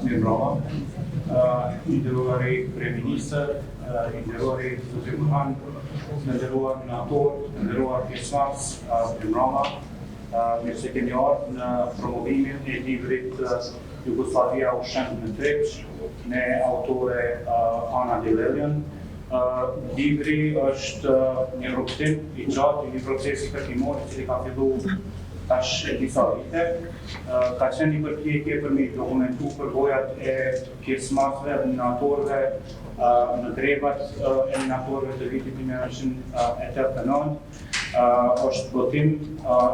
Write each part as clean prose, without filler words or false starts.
Mirbrava, nderuari Kryeministër, nderuari Zotëri Burhan, nderuar senator, nderuar pjesëmarrës Mirbrava, mirë se keni ardhur në promovimin e librit Jugosllavia u Shemb në Trepçë me autore Ana Lellion. Libri është një rrugtim I gjatë I një procesi kërkimor I cili ka filluar tash disa vite. Ka qenë një përpjekje për me dokumentu përvojat e pjesëmarrësve, eliminatorëve në grevat e eliminatorëve të vitit 1989. Është votim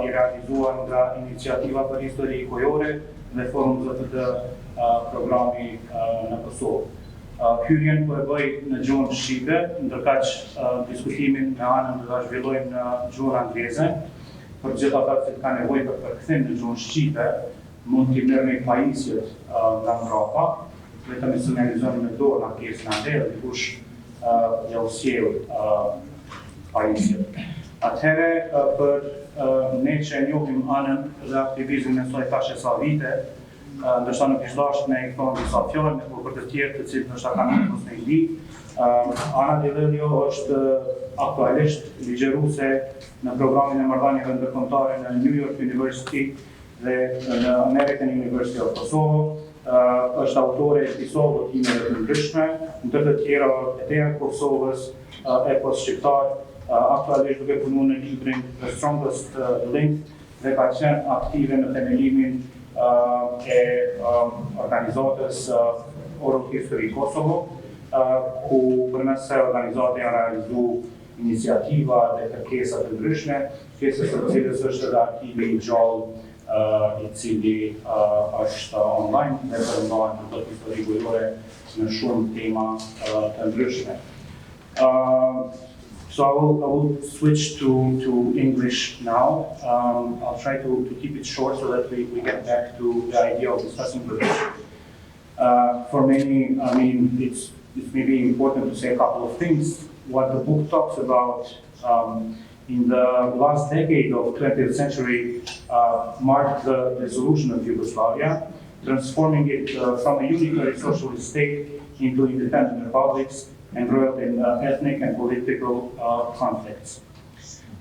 I realizuar nga Iniciativa për Histori Kojore dhe Forum ZTD programi në Kosovë. Hyrjen po e bëj në gjuhën shqipe, ndërkaq diskutimin në anën do ta zhvillojmë në gjuhën angleze. Për gjithë ata që kanë nevojë për përkthim në gjuhën shqipe, mund t'i merrni pajisjet nga mbrapa, vetëm të sinjalizoni me dorë nga pjesën andër, dikush ja u sjell pajisjet. Atëherë për ne që e njohim anën dhe aktivizmin e saj tash sa vite, ndërsa nuk ishte dashur me I thonë disa fjalë, por për të tjerë të cilët ndoshta kanë mos në di, Ana Lellio është aktualisht ligjeruese në programin e marrëdhënieve ndërkombëtare në New York University dhe në American University of Kosovo. Është autore e disa votimeve të ndryshme, ndër të tjera e tjera Kosovës, epos shqiptar, aktualisht duke punuar në librin The Strongest Link dhe ka qenë aktive në themelimin e organizatës Oral History Kosovo, ku përmes kësaj organizate janë realizuar iniciativa dhe kërkesa të ndryshme, pjesës së cilës është edhe arkivi I gjallë I cili është online dhe përmbajtur për histori kujtore në shumë tema të ndryshme. So I will switch to English now. I'll try to keep it short so that we get back to the idea of discussing religion. For many, I mean, it's maybe important to say a couple of things. What the book talks about in the last decade of 20th century marked the dissolution of Yugoslavia, transforming it from a unitary socialist state into independent republics embroiled in ethnic and political conflicts.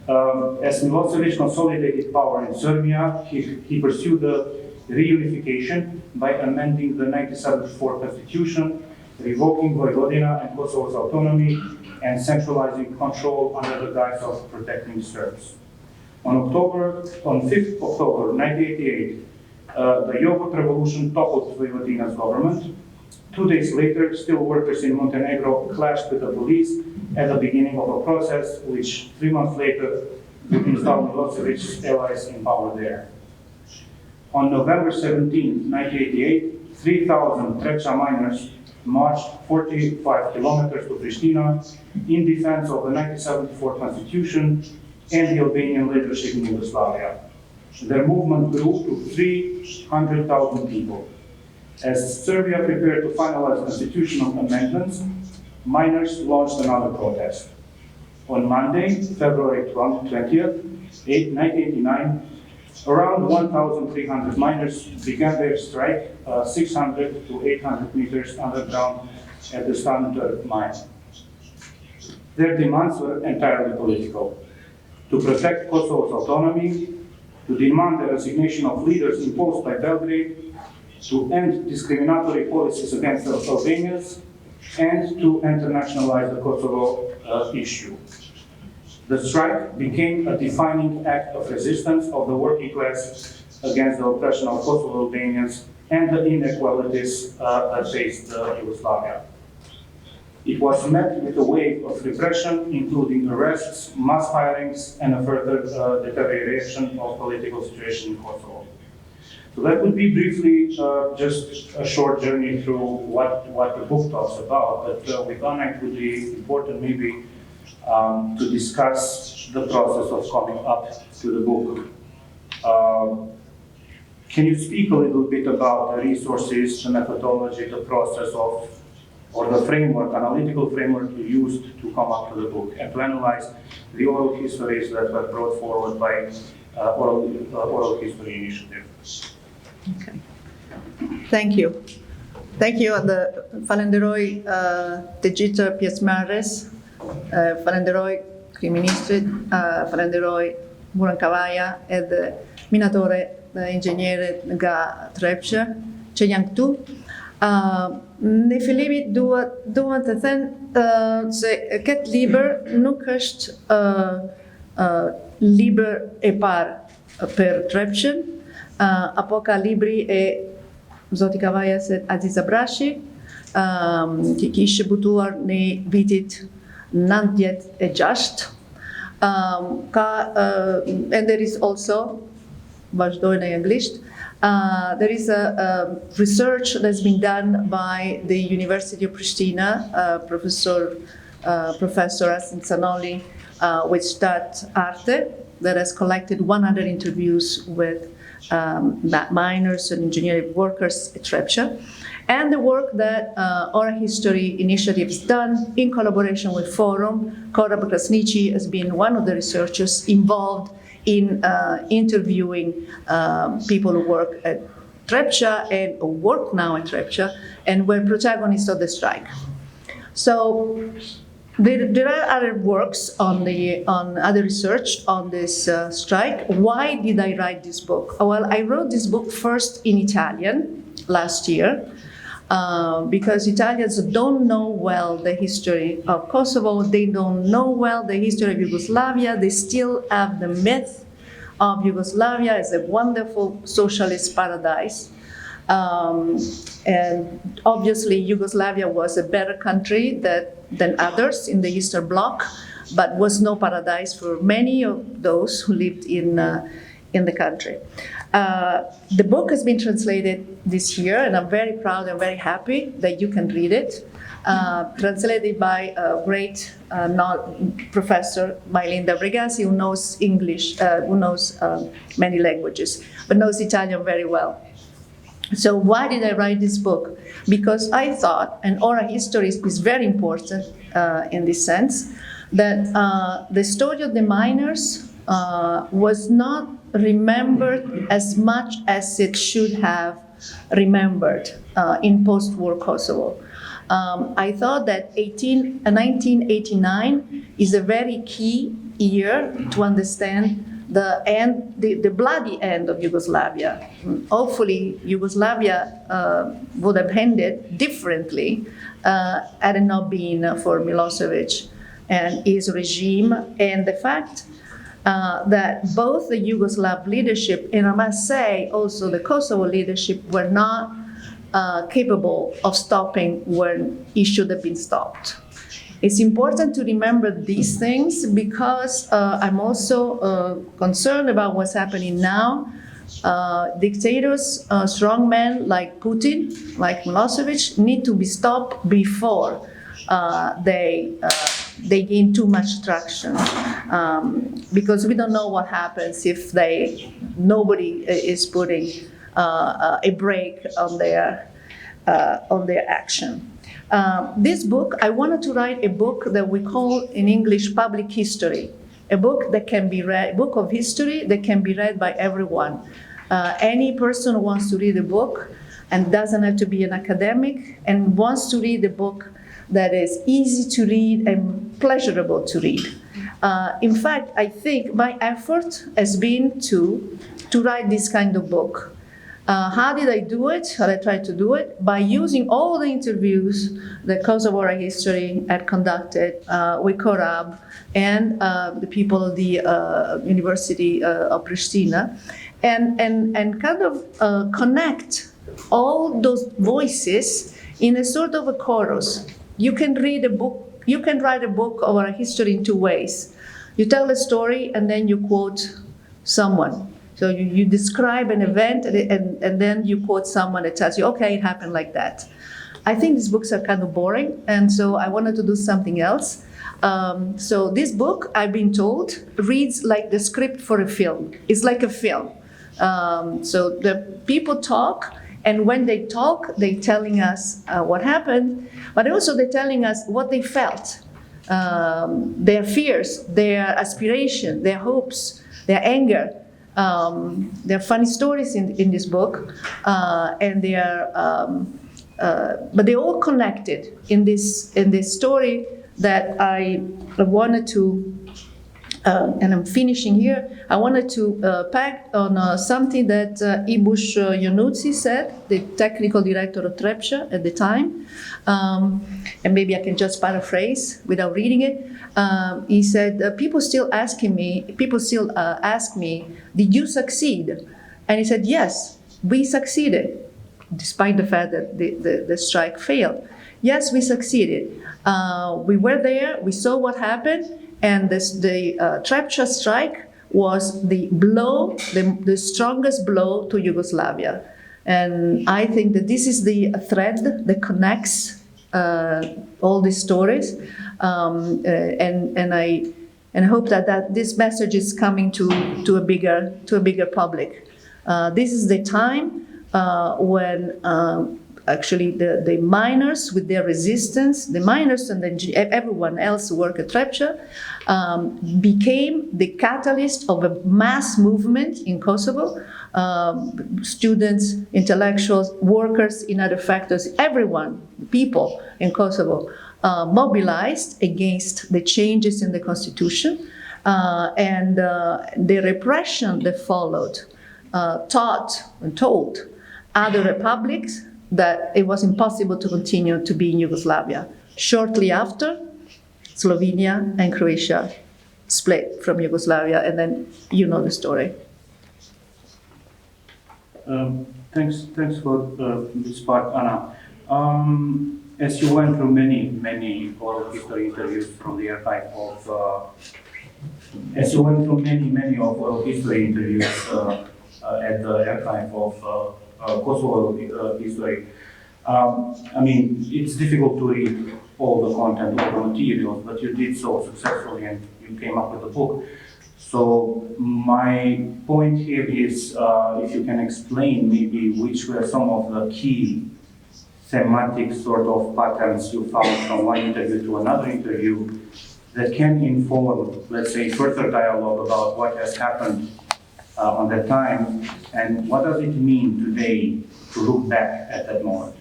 As Milosevic consolidated power in Serbia, he pursued the reunification by amending the 1974 constitution, revoking Vojvodina and Kosovo's autonomy, and centralizing control under the guise of protecting Serbs. On 5th October 1988, the Yogurt Revolution toppled Vojvodina's government. 2 days later, steel workers in Montenegro clashed with the police at the beginning of a process which 3 months later would install Milosevic's allies in power there. On November 17, 1988, 3,000 Trepçë miners marched 45 kilometers to Prishtinë in defense of the 1974 constitution and the Albanian leadership in Yugoslavia. Their movement grew to 300,000 people. As Serbia prepared to finalize constitutional amendments, miners launched another protest. On Monday, February 20th, 1989, around 1,300 miners began their strike 600 to 800 meters underground at the Standard mine. Their demands were entirely political: to protect Kosovo's autonomy, to demand the resignation of leaders imposed by Belgrade, to end discriminatory policies against Albanians, and to internationalize the Kosovo issue. The strike became a defining act of resistance of the working class against the oppression of Kosovo Albanians and the inequalities that faced Yugoslavia. It was met with a wave of repression, including arrests, mass firings, and a further deterioration of political situation in Kosovo. So that would be briefly just a short journey through what the book talks about, but with Anna it would be important maybe to discuss the process of coming up to the book. Can you speak a little bit about the resources, the methodology, the process of, or the framework, analytical framework you used to come up to the book and to analyze the oral histories that were brought forward by Oral History Initiative? Okay. Thank you. Thank you. Falenderoj të gjithë pjesëmarrës, falenderoj Kryeministrit, falenderoj Burën Kavaja edhe minatore dhe inxhinierët nga Trepçë që janë këtu. Në fillimit dua të them se këtë libër nuk është libër e parë për Trepçën, apo ka libri e Zoti Kavaja se Aziza Brashi, që kishte butuar në vitit 96. And there is also, vazhdoj në anglisht, there is a research that's been done by the University of Prishtinë, Professor Asin Zanoli, with Stat Arte, that has collected 100 interviews with miners and engineering workers at Trepçë, and the work that Oral History Initiative has done in collaboration with Forum. Cora Krasniqi has been one of the researchers involved in interviewing people who work at Trepçë and work now at Trepçë and were protagonists of the strike. So there are other works on other research on this strike. Why did I write this book? Well, I wrote this book first in Italian last year because Italians don't know well the history of Kosovo. They don't know well the history of Yugoslavia. They still have the myth of Yugoslavia as a wonderful socialist paradise. And obviously Yugoslavia was a better country than others in the Eastern Bloc, but was no paradise for many of those who lived in the country. The book has been translated this year, and I'm very proud and very happy that you can read it. Translated by a great professor, Linda Bregasi, who knows English, who knows many languages, but knows Italian very well. So why did I write this book? Because I thought, and oral history is very important in this sense, that the story of the miners was not remembered as much as it should have remembered in post-war Kosovo. I thought that 1989 is a very key year to understand the bloody end of Yugoslavia. Hopefully, Yugoslavia would have ended differently had it not been for Milosevic and his regime, and the fact that both the Yugoslav leadership and I must say also the Kosovo leadership were not capable of stopping when it should have been stopped. It's important to remember these things because I'm also concerned about what's happening now. Dictators, strongmen like Putin, like Milosevic, need to be stopped before they gain too much traction. Because we don't know what happens if nobody is putting a brake on their action. This book, I wanted to write a book that we call in English public history, a book that can be read, a book of history that can be read by everyone. Any person who wants to read a book and doesn't have to be an academic and wants to read a book that is easy to read and pleasurable to read. In fact, I think my effort has been to write this kind of book. How did I do it? How did I try to do it? By using all the interviews that Kosovo Oral History had conducted with Korab and the people of the University of Prishtinë, and kind of connect all those voices in a sort of a chorus. You can read a book, you can write a book of our history in two ways. You tell a story and then you quote someone. So you describe an event and then you quote someone that tells you, okay, it happened like that. I think these books are kind of boring, and so I wanted to do something else. So this book, I've been told, reads like the script for a film. It's like a film. So the people talk, and when they talk, they're telling us what happened, but also they're telling us what they felt, their fears, their aspirations, their hopes, their anger. There are funny stories in this book, and there are but they all connected in this story that I wanted to. And I'm finishing here. I wanted to pack on something that Ibush Ionuzzi said, the technical director of Trepçë at the time. And maybe I can just paraphrase without reading it. He said, people still ask me, did you succeed? And he said, yes, we succeeded, despite the fact that the strike failed. Yes, we succeeded. We were there, we saw what happened, and the Trepçë strike was the blow, the strongest blow to Yugoslavia. And I think that this is the thread that connects all these stories. And I hope that this message is coming to a bigger public. This is the time when actually the miners with their resistance, the miners and everyone else who work at Trepçë, became the catalyst of a mass movement in Kosovo. Students, intellectuals, workers in other factors, everyone, people in Kosovo, mobilized against the changes in the constitution, and the repression that followed taught and told other republics that it was impossible to continue to be in Yugoslavia. Shortly after, Slovenia and Croatia split from Yugoslavia, and then you know the story. Thanks for this part, Anna. As you went through many oral history interviews from the archive of, oral history interviews at the archive of Kosovo history. I mean, it's difficult to read all the content, all the materials, but you did so successfully and you came up with a book. So my point here is, if you can explain maybe which were some of the key thematic sort of patterns you found from one interview to another interview that can inform, let's say, further dialogue about what has happened on that time, and what does it mean today to look back at that moment?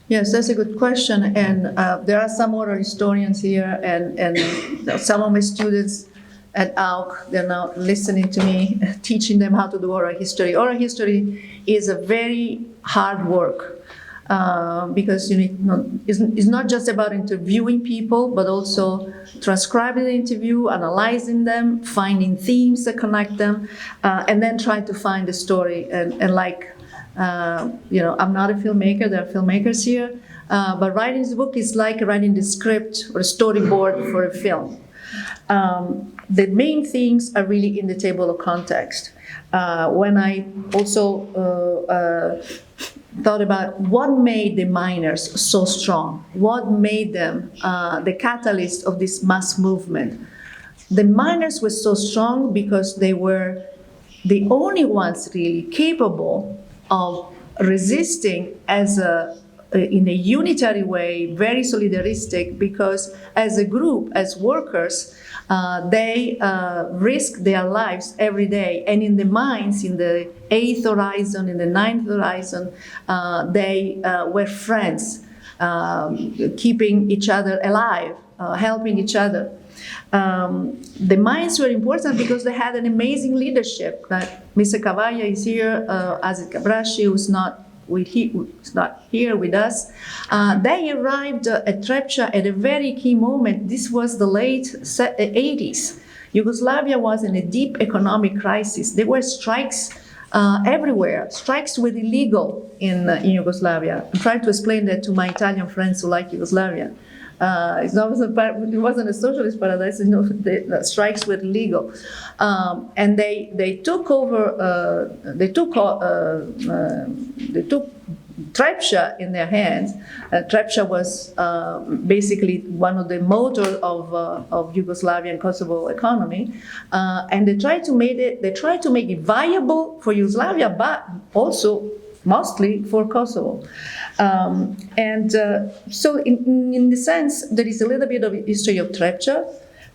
Yes, that's a good question, and there are some oral historians here, and some of my students at AUK, they're now listening to me, teaching them how to do oral history. Oral history is a very hard work, because you need it's not just about interviewing people, but also transcribing the interview, analyzing them, finding themes that connect them, and then trying to find the story. And like, I'm not a filmmaker, there are filmmakers here, but writing this book is like writing the script or a storyboard for a film. The main things are really in the table of context. When I also thought about what made the miners so strong, what made them the catalyst of this mass movement. The miners were so strong because they were the only ones really capable of resisting in a unitary way, very solidaristic, because as a group, as workers, they risk their lives every day. And in the mines, in the 8th horizon, in the 9th horizon, they were friends, keeping each other alive, helping each other. The mines were important because they had an amazing leadership. Like Mr. Cavaglia is here, Aziz Kabrashi, who's not here with us. They arrived at Trepçë at a very key moment. This was the late 80s. Yugoslavia was in a deep economic crisis. There were strikes everywhere. Strikes were illegal in Yugoslavia. I'm trying to explain that to my Italian friends who like Yugoslavia. It wasn't a socialist paradise. The strikes were illegal, and they took over. They took Trepçë in their hands. Trepçë was basically one of the motors of Yugoslavian and Kosovo economy, and they tried to make it viable for Yugoslavia, but also mostly for Kosovo. So in the sense, there is a little bit of history of Trepçë,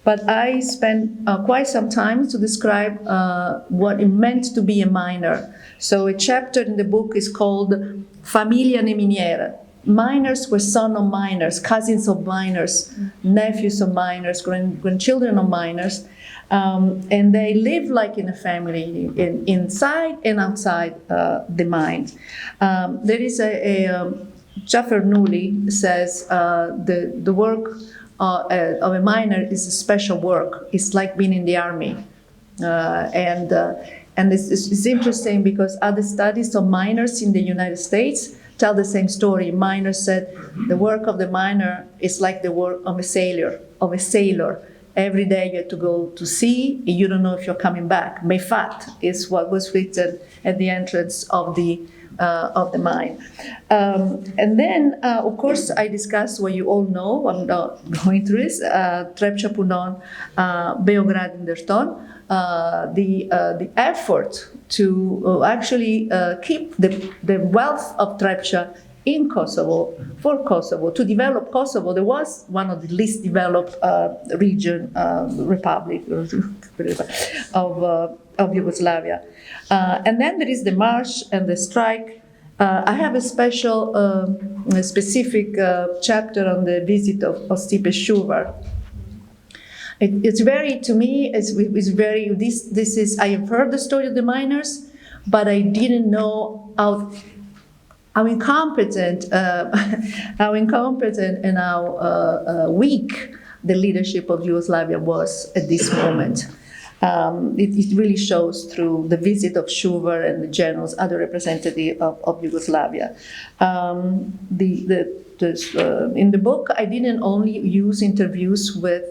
but I spent quite some time to describe what it meant to be a miner. So a chapter in the book is called famiglia ne miniera. Miners were sons of miners, cousins of miners, nephews of miners, grandchildren of miners, and they lived like in a family, inside and outside the mines. There is Jaffer Nuli says the work of a miner is a special work. It's like being in the army, and it's interesting because other studies of miners in the United States tell the same story. Miners said the work of the miner is like the work of a sailor. Every day you have to go to sea, and you don't know if you're coming back. Mefat is what was written at the entrance of the mine. And then, of course, I discussed what you all know. I'm not going through this. Trepçë punon, Beograd ndërton. The effort to actually keep the wealth of Trepçë in Kosovo, for Kosovo, to develop Kosovo. There was one of the least developed republic of Yugoslavia. And then there is the march and the strike. I have a specific chapter on the visit of Stipe Šuvar. It's very, to me, it's very, this is, I have heard the story of the miners, but I didn't know how incompetent and how weak the leadership of Yugoslavia was at this moment. It really shows through the visit of Šuvar and the generals, other representatives of Yugoslavia. In the book, I didn't only use interviews with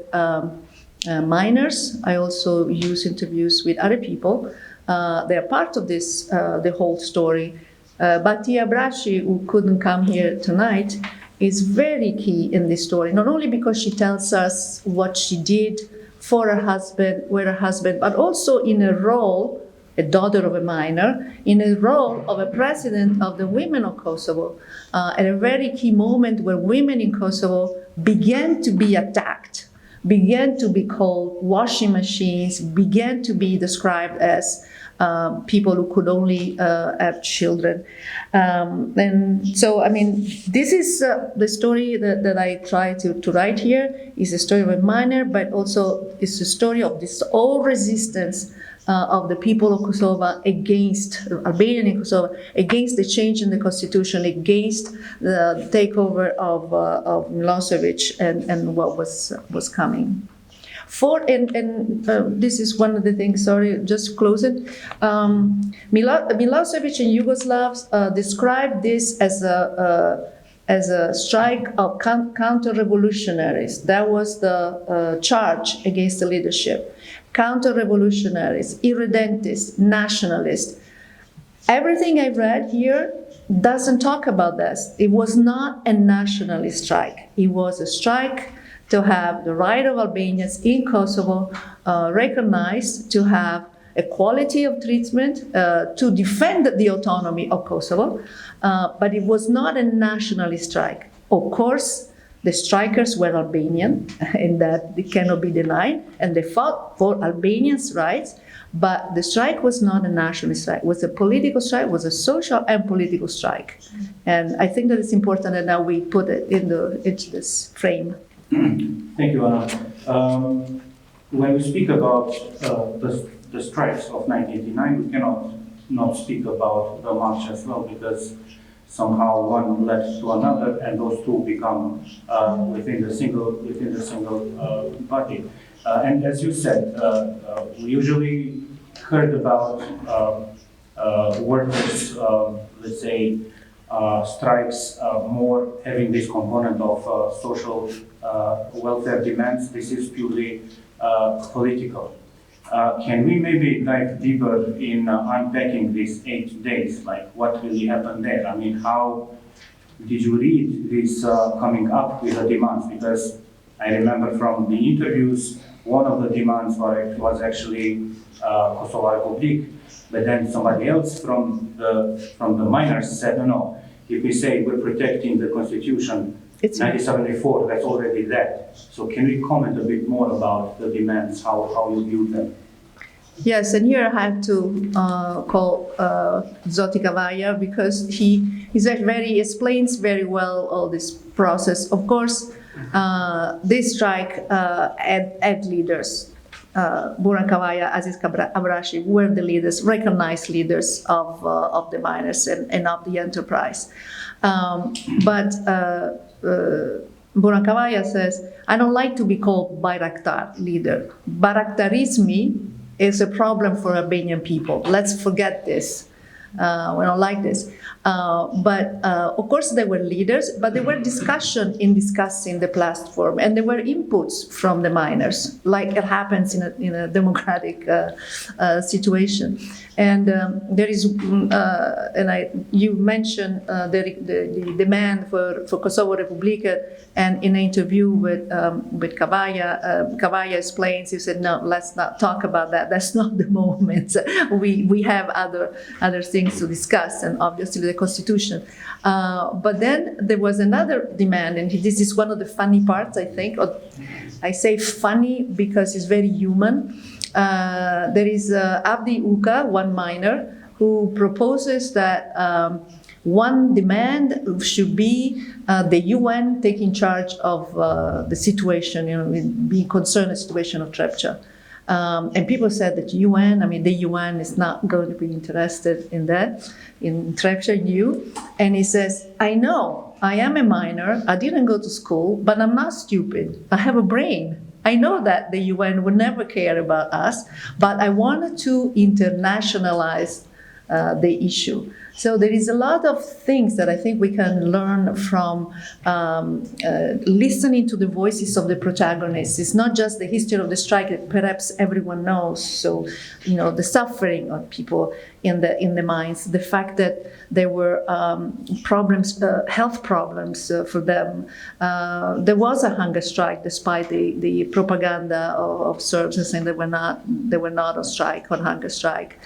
miners, I also use interviews with other people. They are part of this, the whole story. Batia Brashi, who couldn't come here tonight, is very key in this story, not only because she tells us what she did for her husband, with her husband, but also in a role, a daughter of a miner, in a role of a president of the women of Kosovo, at a very key moment where women in Kosovo began to be attacked, began to be called washing machines, began to be described as people who could only have children. And so, I mean, this is the story that I try to write here, is a story of a miner, but also it's a story of this whole resistance of the people of Kosovo against, Albanian in Kosovo, against the change in the constitution, against the takeover of Milosevic and what was coming. This is one of the things, sorry, just close it. Milosevic and Yugoslavs described this as a strike of counter-revolutionaries. That was the charge against the leadership. Counter-revolutionaries, irredentists, nationalists. Everything I read here doesn't talk about this. It was not a nationalist strike. It was a strike to have the right of Albanians in Kosovo recognized, to have equality of treatment, to defend the autonomy of Kosovo, but it was not a nationalist strike. Of course, the strikers were Albanian, and that it cannot be denied, and they fought for Albanians' rights, but the strike was not a nationalist strike. It was a political strike, it was a social and political strike. And I think that it's important that now we put it into this frame. Thank you, Anna. When we speak about the strikes of 1989, we cannot not speak about the march as well, because somehow one led to another, and those two become within the single party. And as you said, we usually heard about workers, let's say, strikes more having this component of social welfare demands. This is purely political. Can we maybe dive deeper in unpacking these 8 days? Like, what really happened there? I mean, how did you read this coming up with the demands? Because I remember from the interviews, one of the demands was actually Kosovo Republic, but then somebody else from the miners said, no, if we say we're protecting the constitution, 1974, that's already that. So can we comment a bit more about the demands, how you view them? Yes, and here I have to call Zoti Cavaglia because he explains very well all this process. Of course, this strike had leaders. Buran Cavaglia, Aziz Abrashi were the leaders, recognized leaders of the miners and of the enterprise. But Buran Cavaglia says, I don't like to be called Bayraktar leader. Bayraktarism is a problem for Albanian people. Let's forget this. We don't like this. But of course there were leaders, but there were discussing the platform, and there were inputs from the miners, like it happens in a democratic situation. And there is, you mentioned the demand for Kosovo Republika, and in an interview with Cavaglia, Cavaglia explains. He said, "No, let's not talk about that. That's not the moment. We have other things to discuss, and obviously the constitution." But then there was another demand, and this is one of the funny parts, I think. I say funny because it's very human. There is Abdi Uka, one miner, who proposes that one demand should be the UN taking charge of the situation, being concerned with the situation of Trepçë. And people said that the UN is not going to be interested in that, in Trepçë, And he says, I know, I am a miner, I didn't go to school, but I'm not stupid. I have a brain. I know that the UN would never care about us, but I wanted to internationalize the issue. So there is a lot of things that I think we can learn from listening to the voices of the protagonists. It's not just the history of the strike that perhaps everyone knows. So, the suffering of people in the mines, the fact that there were problems, health problems for them. There was a hunger strike, despite the propaganda of Serbs saying they were not on strike, on hunger strike.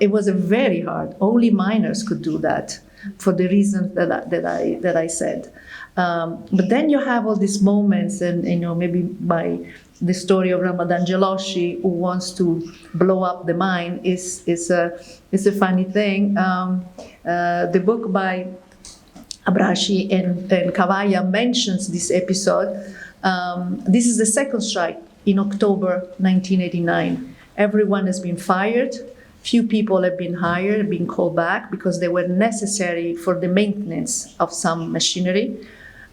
It was a very hard. Only miners could do that for the reasons that I said. But then you have all these moments, and maybe by the story of Ramadan Jeloshi, who wants to blow up the mine, is a funny thing. The book by Abrashi and Cavaglia mentions this episode. This is the second strike in October 1989. Everyone has been fired. Few people have been hired, been called back because they were necessary for the maintenance of some machinery.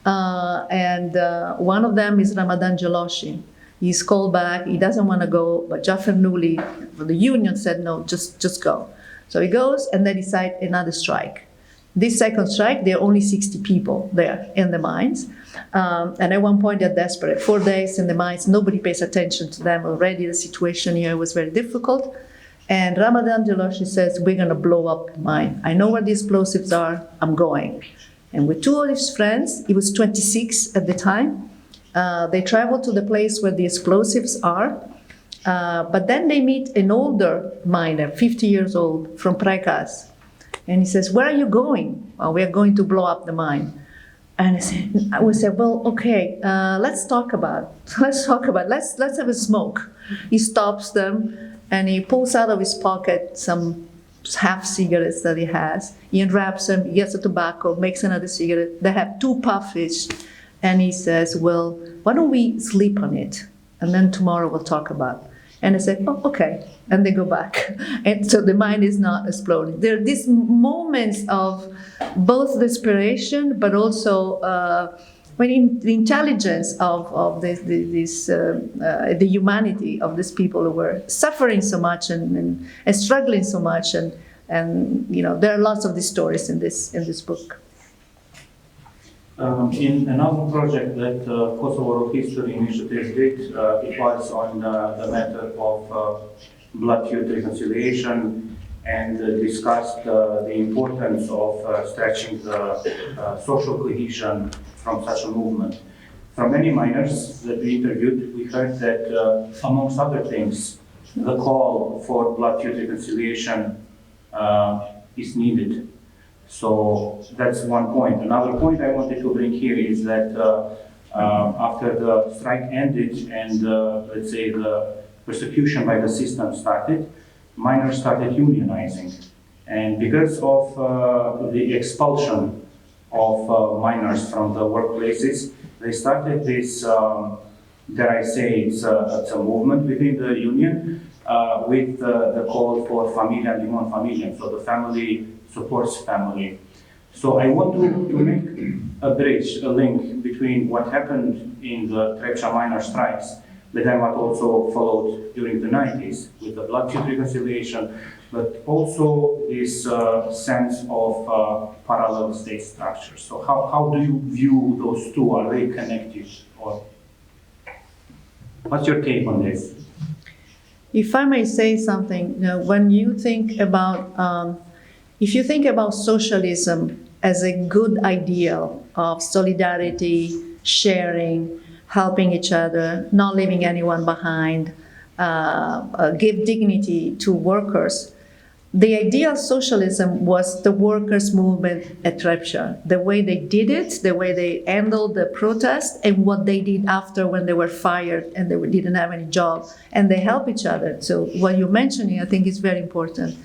And one of them is Ramadan Jeloshi. He's called back, he doesn't want to go, but Jafar Nuli, the union, said, no, just go. So he goes, and they decide another strike. This second strike, there are only 60 people there in the mines. And at one point, they're desperate. 4 days in the mines, nobody pays attention to them already. The situation here was very difficult. And Ramadan Jeloshi says, we're going to blow up the mine. I know where the explosives are, I'm going. And with two of his friends, he was 26 at the time, they traveled to the place where the explosives are, but then they meet an older miner, 50 years old, from Prekas. And he says, where are you going? Well, we are going to blow up the mine. And we said, well, okay, let's talk about it. Let's have a smoke. He stops them, and he pulls out of his pocket some half cigarettes that he has. He unwraps them, he gets the tobacco, makes another cigarette. They have 2 puffs. And he says, well, why don't we sleep on it? And then tomorrow we'll talk about it. And I said, oh, okay. And they go back. And so the mine is not exploding. There are these moments of both desperation, but also the intelligence of the humanity of these people who were suffering so much and struggling so much. And there are lots of these stories in this book. In another project that Kosovo History Initiative did, it was on the matter of blood feud reconciliation, and discussed the importance of stretching the social cohesion from such a movement. From many miners that we interviewed, we heard that, amongst other things, the call for blood feud reconciliation is needed. So that's one point. Another point I wanted to bring here is that after the strike ended and let's say the persecution by the system started, miners started unionizing. And because of the expulsion of miners from the workplaces, they started this, dare I say, it's a movement within the union with the call for familia limon familia, so the family supports family. So I want to make a bridge, a link between what happened in the Trepçë miner strikes, but then what also followed during the 90s with the bloodshed reconciliation, but also this sense of parallel state structure. So how do you view those two? Are they connected? Or what's your take on this? If I may say something, when you think about, if you think about socialism as a good ideal of solidarity, sharing, helping each other, not leaving anyone behind, give dignity to workers, the ideal socialism was the workers' movement at Trepçë. The way they did it, the way they handled the protest, and what they did after when they were fired and they didn't have any job, and they help each other. So what you're mentioning, I think, is very important.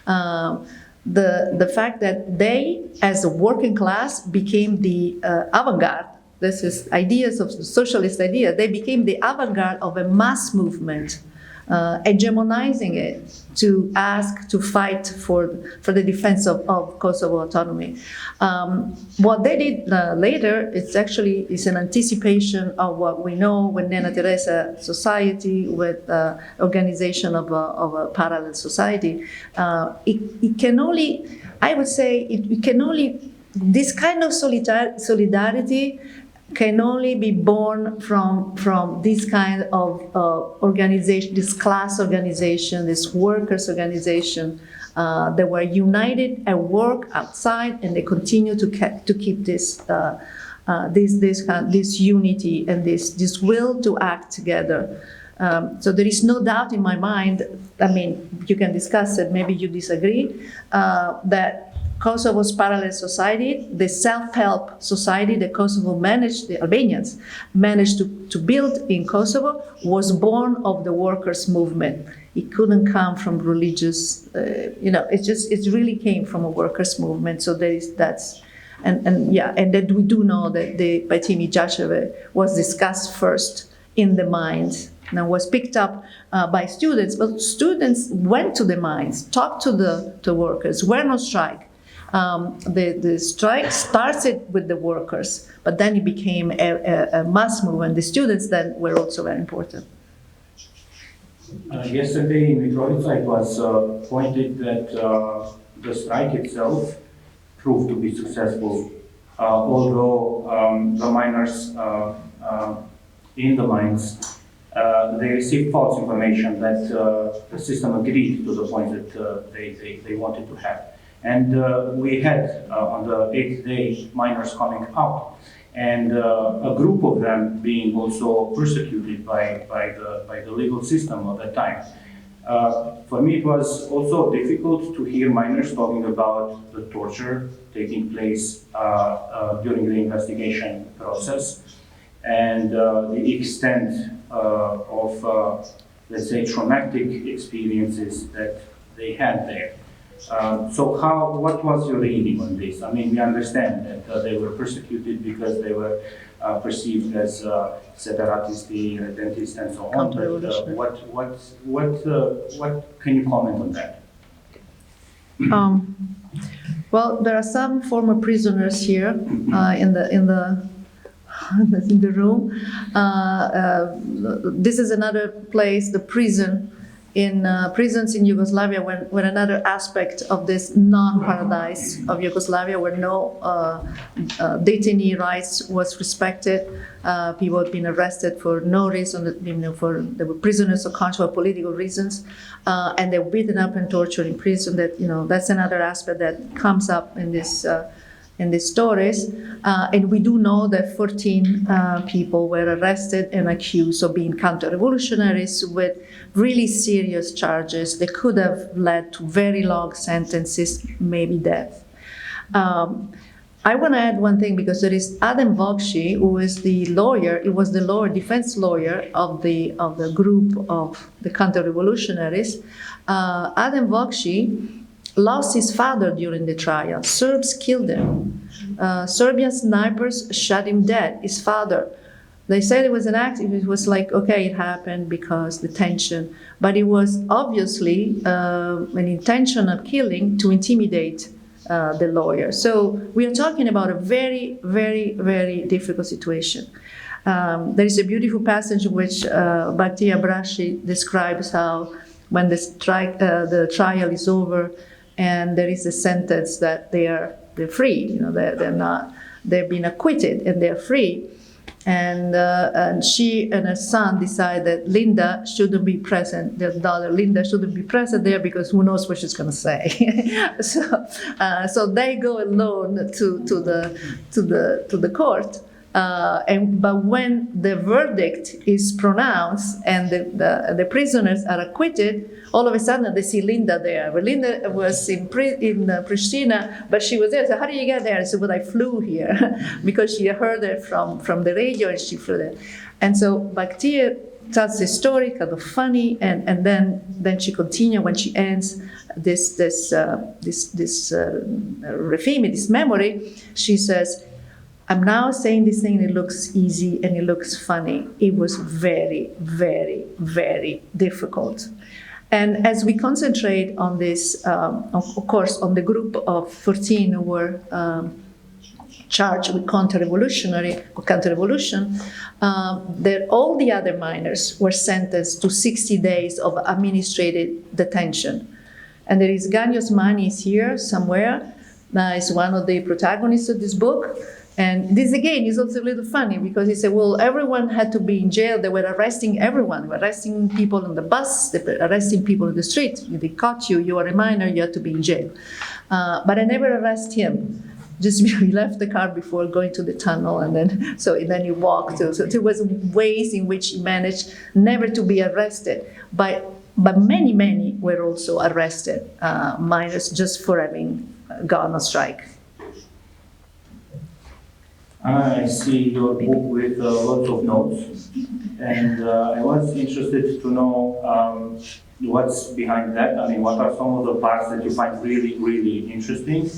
The fact that they, as a working class, became the avant-garde. This is ideas of socialist idea. They became the avant-garde of a mass movement, hegemonizing it to ask to fight for the defense of Kosovo autonomy. What they did later, it's an anticipation of what we know with Nena Teresa society, with organization of a parallel society. It can only, I would say, it can only, this kind of solidarity can only be born from this kind of organization, this class organization, this workers' organization. They were united at work, outside, and they continue to keep this unity and this will to act together. So there is no doubt in my mind. I mean, you can discuss it. Maybe you disagree that Kosovo's parallel society, the self-help society that Kosovo managed, the Albanians managed to build in Kosovo, was born of the workers' movement. It couldn't come from religious, it really came from a workers' movement. So and that we do know that the Patimi Jasheve was discussed first in the mines. Now was picked up by students, but students went to the mines, talked to the workers, were no strike. The strike started with the workers, but then it became a mass movement. The students then were also very important. Yesterday in Mitrovica it was pointed that the strike itself proved to be successful, although the miners in the mines they received false information that the system agreed to the point that they wanted to have. And we had on the 8th day miners coming out, and a group of them being also persecuted by the legal system of that time. For me, it was also difficult to hear miners talking about the torture taking place during the investigation process and the extent of, let's say, traumatic experiences that they had there. So what was your reading on this? I mean, we understand that they were persecuted because they were perceived as separatisti, redentists, and so on. But what can you comment on that? Well, there are some former prisoners here in the room. This is another place, the prison. In prisons in Yugoslavia, when another aspect of this non-paradise of Yugoslavia, where no detainee rights was respected, people had been arrested for no reason, they were prisoners of conscience for political reasons, and they were beaten up and tortured in prison. That's another aspect that comes up in these stories. And we do know that 14 people were arrested and accused of being counter-revolutionaries with really serious charges that could have led to very long sentences, maybe death. I want to add one thing because there is Adem Vokshi, who is the lawyer. He was the defense lawyer of the group of the counter-revolutionaries. Adem Vokshi lost his father during the trial. Serbs killed him. Serbian snipers shot him dead. His father. They said it was an accident. It was like, okay, it happened because the tension, but it was obviously an intentional killing to intimidate the lawyer. So we are talking about a very, very, very difficult situation. There is a beautiful passage in which Bakhtia Brashi describes how when the trial is over and there is a sentence that they're free, they've been acquitted and they're free. And she and her son decide that Linda shouldn't be present. Their daughter Linda shouldn't be present there because who knows what she's going to say. So they go alone to the court. But when the verdict is pronounced and the prisoners are acquitted, all of a sudden they see Linda there. But Linda was in Prishtinë, but she was there. So how do you get there? I said, well, I flew here because she heard it from the radio and she flew there. And so Bakhtia tells the story, kind of funny, and then she continues when she ends this refimi, this memory. She says, I'm now saying this thing, it looks easy and it looks funny. It was very, very, very difficult. And as we concentrate on this, of course, on the group of 14 who were charged with counter-revolution, that all the other minors were sentenced to 60 days of administrative detention. And there is Gagnos Mani is here somewhere. Is one of the protagonists of this book. And this again is also a little funny because he said, well, everyone had to be in jail. They were arresting everyone. They were arresting people on the bus, they were arresting people on the street. If they caught you, you are a minor, you had to be in jail. But I never arrested him. Just we left the car before going to the tunnel, and then he walked. So there was ways in which he managed never to be arrested. But many were also arrested, minors, just for having gone on strike. I see your book with lots of notes, and I was interested to know what's behind that. I mean, what are some of the parts that you find really, really interesting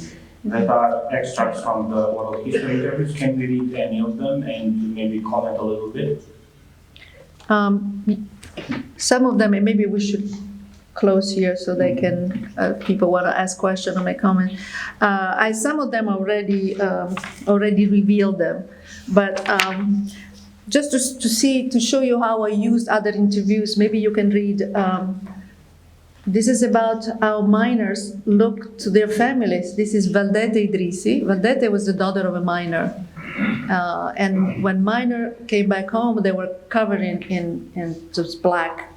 that are extracts from the oral history interviews? Can we read any of them and maybe comment a little bit? Some of them, and maybe we should close here so they can, people want to ask questions or make comment. Some of them already revealed them, but just to show you how I used other interviews, maybe you can read, this is about how minors look to their families. This is Valdete Idrissi. Valdete was the daughter of a miner. And when minor came back home, they were covered in just black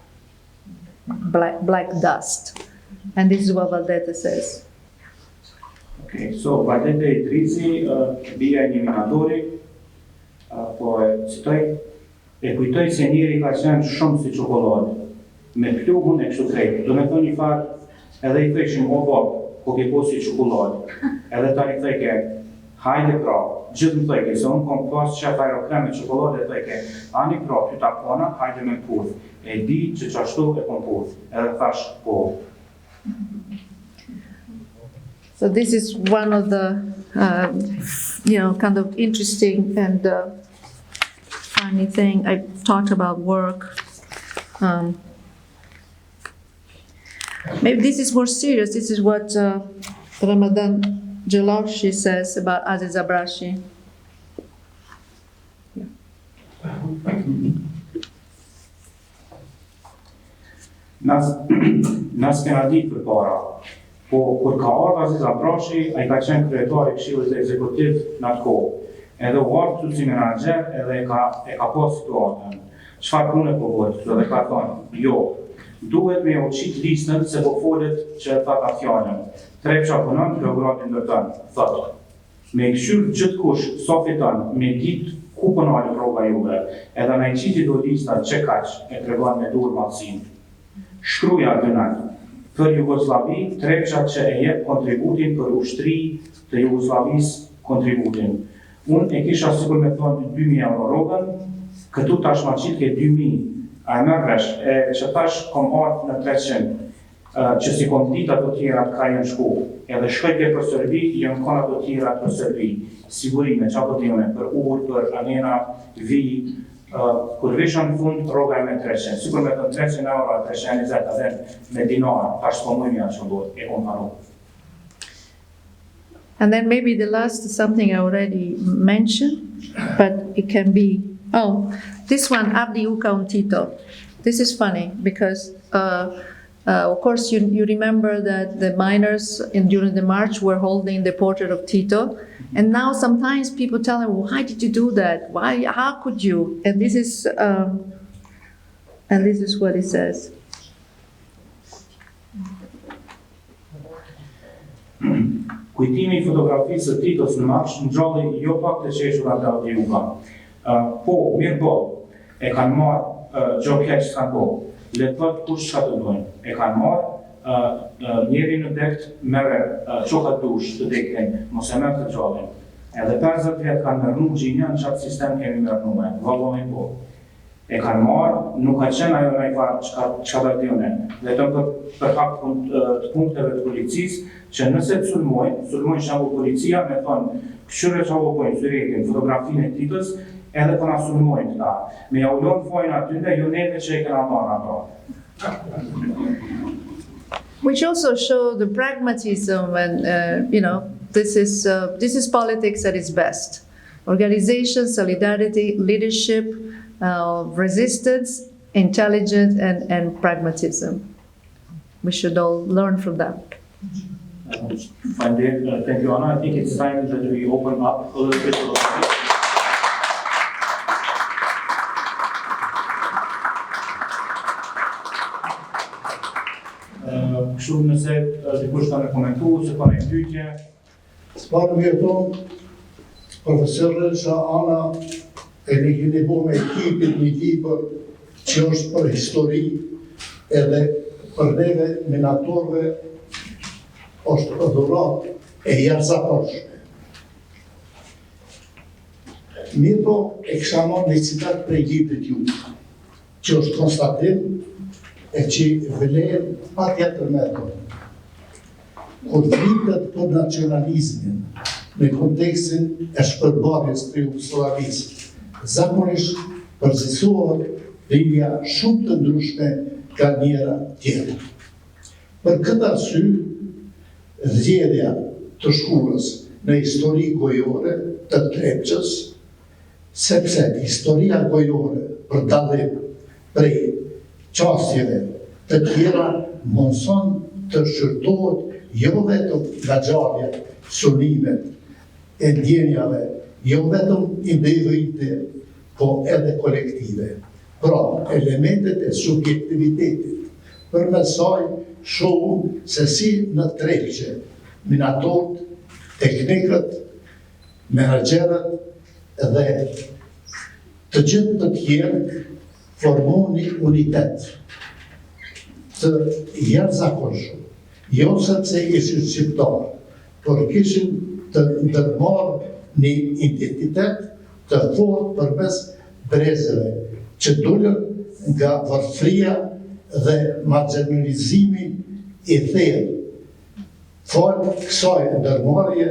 dust. And this is what Valdete says. Okay, so Valdete Idrissi bija një minatori, po e citoj, e kujtoj se njeri ka qenë shumë si çokoladë, me pluhun e kështu krejt. Do me thonë një farë, edhe I thëshim, o bab, po ke po si çokoladë. Edhe tani thëjke, hajde pra, gjithë më thëjke, se unë kom pas qef aerokrem me çokoladë, e thëjke, ani pra, ty takona, hajde me puth. E di që qashtu e kom puth. Edhe thash, po. So this is one of the, kind of interesting and funny thing. I talked about work. Maybe this is more serious. This is what Ramadan Jalawshi says about Aziz Abrashi. Yeah. Nas kena ditë për para, po kur ka ardhur Aziz Abrashi, ai ka qenë kryetari I Këshillit Ekzekutiv në atë kohë. Edhe u ardhur si menaxher, edhe e ka pas situatën. Çfarë pune po bëhet? Edhe ka thonë, jo, duhet me uçit listën se po folet që thata fjalën. Trepçë punon, programi ndërton, thotë. Me këshyr gjithkush, sa fiton, me ditë ku punon rroga juve, edhe na qiti do lista që kaq e tregon me dur madhsinë. Shkruja dënat, për Jugoslavi, Trepçat që e jep kontributin për ushtri të Jugoslavisë kontributin. Unë e kisha sikur me thonë 2.000 euro rogën, këtu tash ma qitë ke 2.000, a e mërresh, e që tash kom ardhë në 300, që si kom ditë ato tjera ka jenë shku, edhe shkojtje për Serbi, jenë kon ato tjera për Serbi, sigurime, që ato tjene, për urë, për anena, vi, kur vishën në fund, roga e me 300, sikur me të 300 euro, 320, edhe me dinar, tash po mëjmja që do, e kom haru. And then maybe the last is something I already mentioned, but it can be, this one, Abdi Uka un Tito. This is funny because, of course, you remember that the miners during the march were holding the portrait of Tito. And now sometimes people tell them, why did you do that? Why, how could you? And this is what it says. Kujtimi I fotografisë së Titos në marsh ngjalli jo pak të qeshur ata Abdi Uka. Po, mirë po, e kanë marrë gjo keq s'kanë po. Le të thotë kush çka të dojnë. E kanë marrë njeri në dekt merre çoka dush të dekën, mos e merr të gjallin. Edhe 50 vjet kanë mërnu gjinja në qatë sistem kemi mërnume, vallohin po. E kanë marrë, nuk ka qenë ajo në I farë qka të tjone. Vetëm për hak të punkteve të policisë, që nëse të sulmojnë shambu policia, me thonë, këshyre që avo pojnë, syrekin, fotografinë e Titës, edhe për na sulmojnë këta. Me ja ulonë fojnë atyre, ju neve që e këna marrë ato. Which also show the pragmatism and, this is politics at its best. Organization, solidarity, leadership, resistance, intelligence, and pragmatism. We should all learn from that. Thank you, Anna. I think it's time that we open up a little bit to the audience. Kështu nëse dikush ka me komentu, se ka me pyetje. S'parë mirë tonë, profesorë që Ana e një keni bo me ekipit një libër që është për histori edhe për neve minatorve është dhurat e jashtëzakonshme. Mirë po e kisha marrë një citat prej librit ju, që është konstatim e që vlerë pa tjetër me to. Kur flitet për nacionalizmin në kontekstin e shpërbarjes të Jugosllavisë, zakonisht përzisohet rrjedhja shumë të ndryshme nga njëra tjetër. Për këtë arsye, zgjedhja të shkullës në histori gojore të Trepçës, sepse historia gojore për dallim prej qasjeve të tjera mundson të shërtohet jo vetëm nga ngjarjet, sulmimet e ndjenjave, jo vetëm individuale, po edhe kolektive. Pra, elementet e subjektivitetit, përmes saj shohim se si në Trepçë minatorët, teknikët, menaxherët dhe të gjithë të tjerë formon një unitet të jashtëzakonshëm, jo sepse ishin shqiptar, por kishin të ndërmarrë një identitet të fortë përmes brezëve që dolën nga varfëria dhe marginalizimi I thellë. Fal kësaj ndërmarrje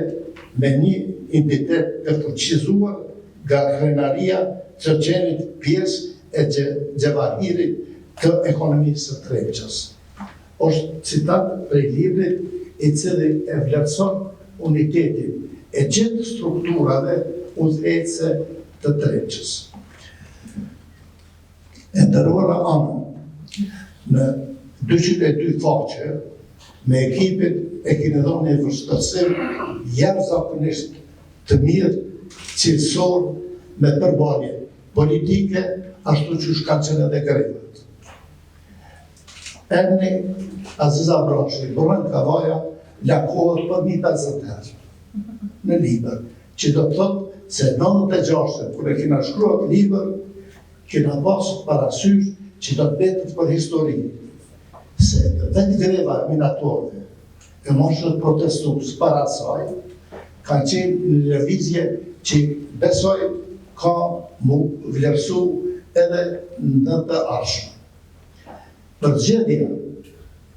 me një identitet të fuqizuar nga krenaria që qenit pjesë e gjevahirit të ekonomisë së Trepçës. Është citat prej librit I cili e vlerëson unitetin e gjithë strukturave udhëheqëse të Trepçës. E nderuara Ana, në 202 faqe, me ekipin e keni dhënë një vështirësim jashtëzakonisht të mirë, cilësor, me përballje politike, ashtu që kanë qenë edhe grevat. Emni Aziza Brashi, Boran Kavaja, lakohet për 50 herë në libër, që do të thotë se 96, kur e kena shkruar libër, kena pasur parasysh që do të betet për histori. Se vetë greva minatorëve e moshët protestues para saj, kanë qenë në lëvizje që besoj ka mu vlerësu edhe në të arshme. Përgjedhja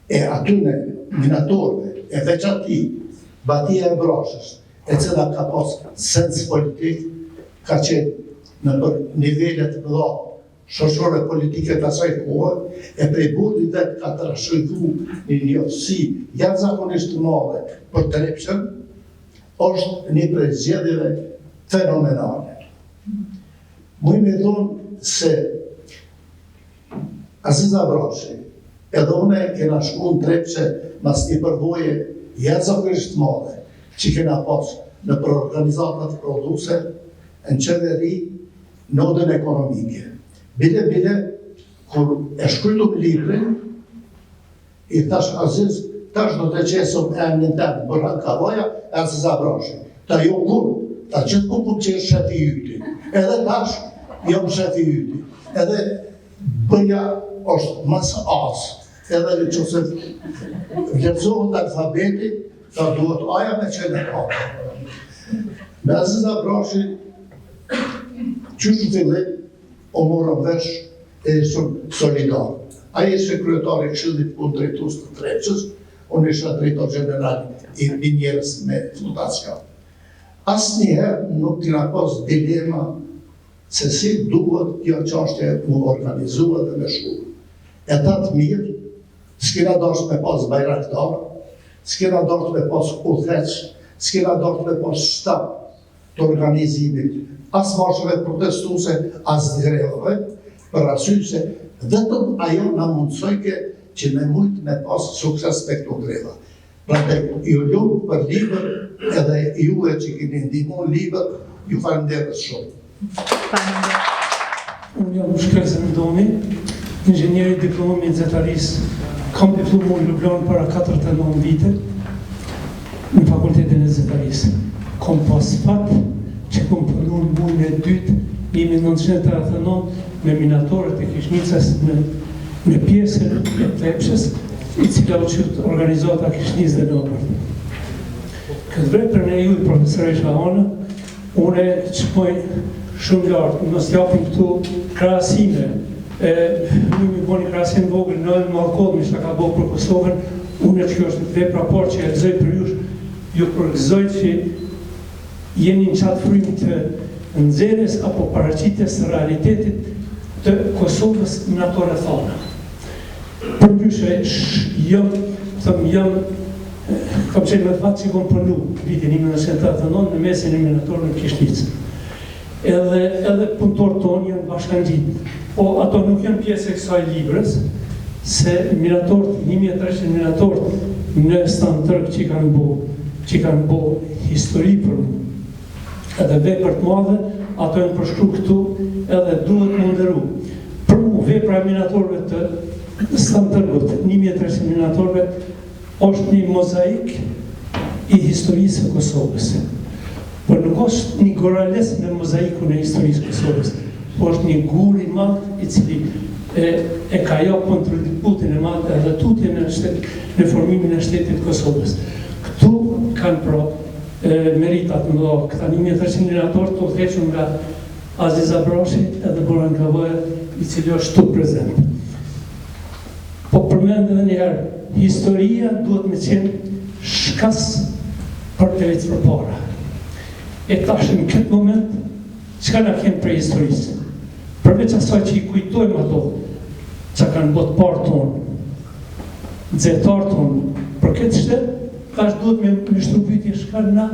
e atyne minatorëve, e veçati Batia e Broshës, e cila ka pas sens politik, ka qenë në për nivellet mëdha shoqërore politike të asaj kohë, e prej burrit vet ka trashëguar një njoftësi jashtëzakonisht të madhe për Trepçën, është një prej zgjedhjeve fenomenale. Muj me thonë se Aziza Broshi, edhe une kena shku në Trepçë mas një përvoje jashtëzakonisht të madhe, që kena pas në për organizatat produse, në qeveri, në odën ekonomike. Bile, kur e shkrytu në librin, i thash Aziz, tash do të qesëm emnin temë, bërhan kavoja, e Aziza Broshi. Ta jo kur, ta gjithë ku që e shefi jyti. Edhe tash, jam shefi jyti. Edhe bëja është mas asë. Edhe në që se vlerëzohet alfabeti, ta duhet aja me qenë e kapë. Me Aziza Broshi, qështë fillim, o morëm vesh e shumë solidar. Aje ishte kryetari Këshillit Punë Drejtues të Trepçës, unë isha drejtor gjeneral i njerës me fundacion. Asnjëherë nuk kena pas dilema se si duhet kjo çështje mu organizua dhe me shku. E ta të mirë, s'kena dashur me pas bajraktar, s'kena dashur me pas udhëheq, s'kena dashur me pas shtab të organizimit, as marshëve protestuese, as grevave, për arsye se vetëm ajo na mundsojke që ne mujt me pas sukses me këto greva. Prandaj ju lutem për libër, edhe juve që keni ndihmuar libër, ju falenderoj shumë. Unë jam shkresë në domi, inxhinieri diplomi i nxehtarisë, kam diplomuar në Lellio para 49 vite në fakultetin e nxehtarisë. Kom pas fat që kom punu në muajin e dytë 1939 me minatorët e Kishnicës në pjesën e Trepçës, i cila u qytë organizata Kishnicë dhe Nobër. Këtë vepër në ju i profesoresha Ana, une qëpoj shumë lartë, nësë japim këtu krasime, nuk mi bo një krasim vogël në Markod, mi shta ka bo për Kosovën, une që është vepra por që e gëzoj për jush, ju përgëzoj që jeni në qatë frymë të nxjerrjes apo paraqitjes së realitetit të Kosovës në ato rrethana. Përndryshe, kam qenë me fatë që kom përnu vitin 1989 në mesin e minatorëve në Kishnicë. Edhe punëtorët tonë janë bashkangjitur. Po ato nuk janë pjesë e kësaj librës, se minatorët, 1300 minatorët në stan tërk që kanë bo histori për mu. Edhe vepër të madhe, ato janë përshkru këtu edhe duhet më ndëru. Për mu, vepra e minatorëve të stan tërkut, 1300 minatorëve, është një mozaik i historisë e Kosovës. Por nuk është një gorales me mozaikun e historisë Kosovës, po është një gur i madh i cili e ka jo kontributin e madh edhe tutje në formimin e shtetit Kosovës. Këtu kanë pra meritat më dha, këta 1300 minatorë të udhëhequr nga Aziza Broshi edhe Goran Kavoja, i cili është tu prezent. Po përmend edhe njëherë, historia duhet me qenë shkas për të ecë përpara. E tash në këtë moment, çka na kemë për historisë? Përveç asaj që i kujtojmë ato, që kanë botë parë tonë, nxehtarë tonë, për këtë shtet, tash duhet me shtru pyetje shka na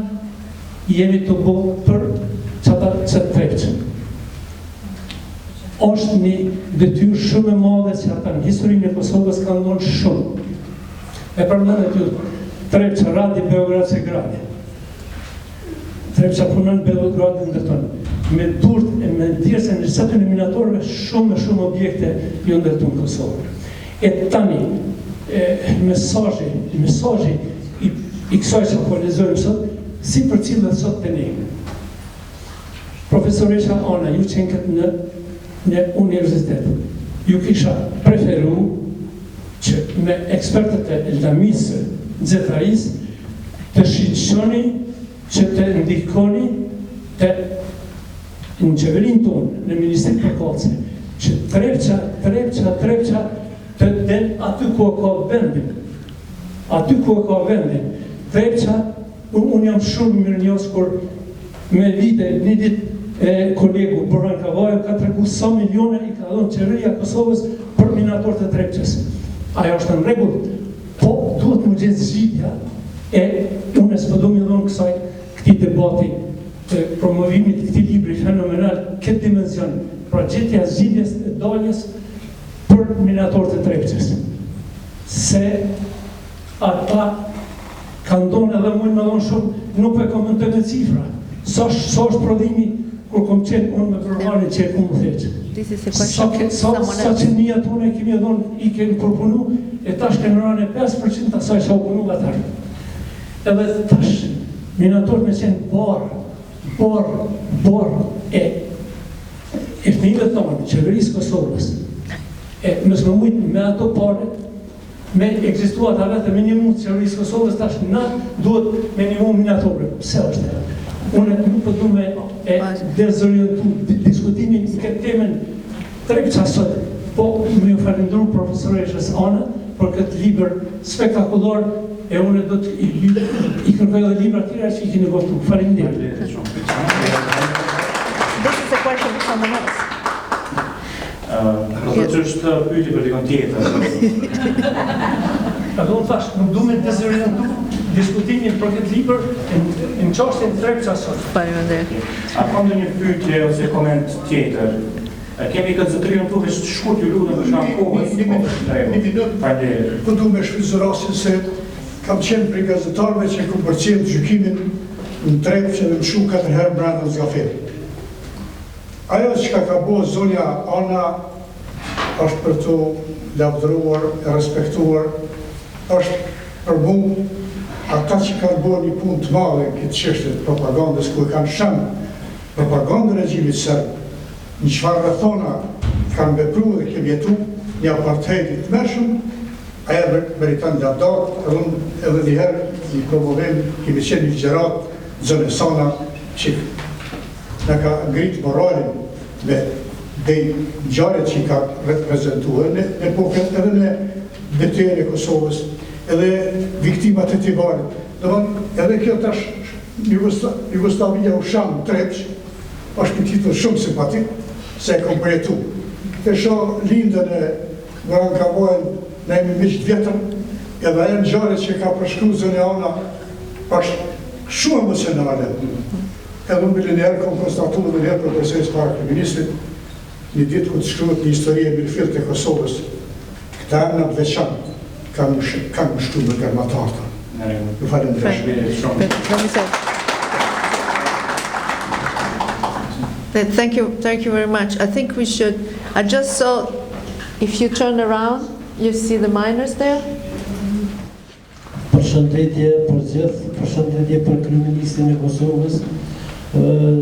jemi të botë për çatë Trepçë. Është një detyrë shumë e madhe që ata në historinë e Kosovës kanë ndonë shumë. E përmendet ju, Trepçë, Radi, Beograd, Segradi. Trepça punon Beogradin ndërton. Me durt e me ndjersën e çatën e minatorëve shumë objekte ju ndërton në Kosovë. E tani mesazhi i kësaj që po lexojmë sot, si përcillet sot te ne. Profesoresha Ana, ju që në universitet, ju kisha preferu që me ekspertët e lamisë nxehtarisë të shqetësoni që të ndihkoni në qeverinë tonë, në Ministrinë Përkatëse, që Trepça të del aty ku ka vendin. Aty ku ka vendin. Trepça, unë jam shumë mirënjohës kur me vite, një ditë kolegu Boran Kavaja ka tregu sa milione i ka dhënë qeveria Kosovës për minatorët e Trepçës. Ajo është në rregull, po duhet më gjetë zgjidhja e unë s'po do më dhon këtij debati të promovimit të këtij libri fenomenal këtë dimension, pra gjetja zgjidhjes e daljes për minatorët e Trepçës. Se ata kanë ndonë edhe mujnë me dhonë shumë, nuk e komentoj me cifra. Sa është prodhimi kur kom qenë unë me përmarrje që e ku më theqë. Sa që një atune kemi dhonë i kemi përpunu, e tash kemi rënë 5% asaj sa u punu atar. Edhe tash, minatorët me qenë barë e fëmijëve tonë, qeverisë Kosovës, e mësë më mujtë me ato pare, me ekzistuat a vetë minimum të qeverisë Kosovës, tash na duhet minimum minatorëve. Pse është e? Unë nuk përdu me dezorientu diskutimin në këtë temen Trepça sot, po më ju falendru profesoreshës Ana për këtë libër spektakular e unë do të i kërkoj edhe libra tjera që i keni votu. Faleminderit. This is a question for someone else. Që është pyetje për dikon tjetër. A do në thash, nuk du me dezorientu diskutimin për këtë libër në çështjen e Trepça sot. A kam ndonjë pyetje ose koment tjetër? Kemi këtë zotërion tu veç shkurt ju lutem për shkak kohës. Një minutë, po du me shfrytëzoj rastin se kam qenë prej gazetarëve që kam përcjell gjykimin në Trepçë dhe më shumë 4 herë brenda zgafet. Ajo që ka bo zonja Ana është për të lavdëruar, e respektuar, është për mu ata që kanë bo një punë të madhe këtë çështje të propagandës, ku e kanë shënë propagandën e regjimit serb, në çfarë rrethona kanë vepruar dhe kemi jetu një apartheidi të mërshëm, aja meriton lavdar, edhe njëherë i promovim kemi qenë një gjërat zone sana që në ka ngritë moralin me dhe ngjarjet që i ka reprezentuar në epokën edhe në betejën e Kosovës, edhe viktimat e Tivarit. Edhe kjo tash Jugosllavia u sham Trepçë, është një titull shumë simpatik, se e kom përjetu. Të shoh lindën e Goran Kavojën, ne jemi miq vjetër, edhe ajo ngjarje që ka përshkruar zonja Ana është shumë emocionale. Edhe unë bilinjerë kom konstatuar dhe njerë për preses para kriministrit, një ditë ku të shkruhet një histori e mirëfillt të Kosovës, këta emnat veçantë kanë mështu me gërmatarta. Ju falenderoj shumë. Thank you very much. I think we should, I just saw, if you turn around, you see the miners there? Përshëndetje për gjithë, përshëndetje për kryeministrin e Kosovës,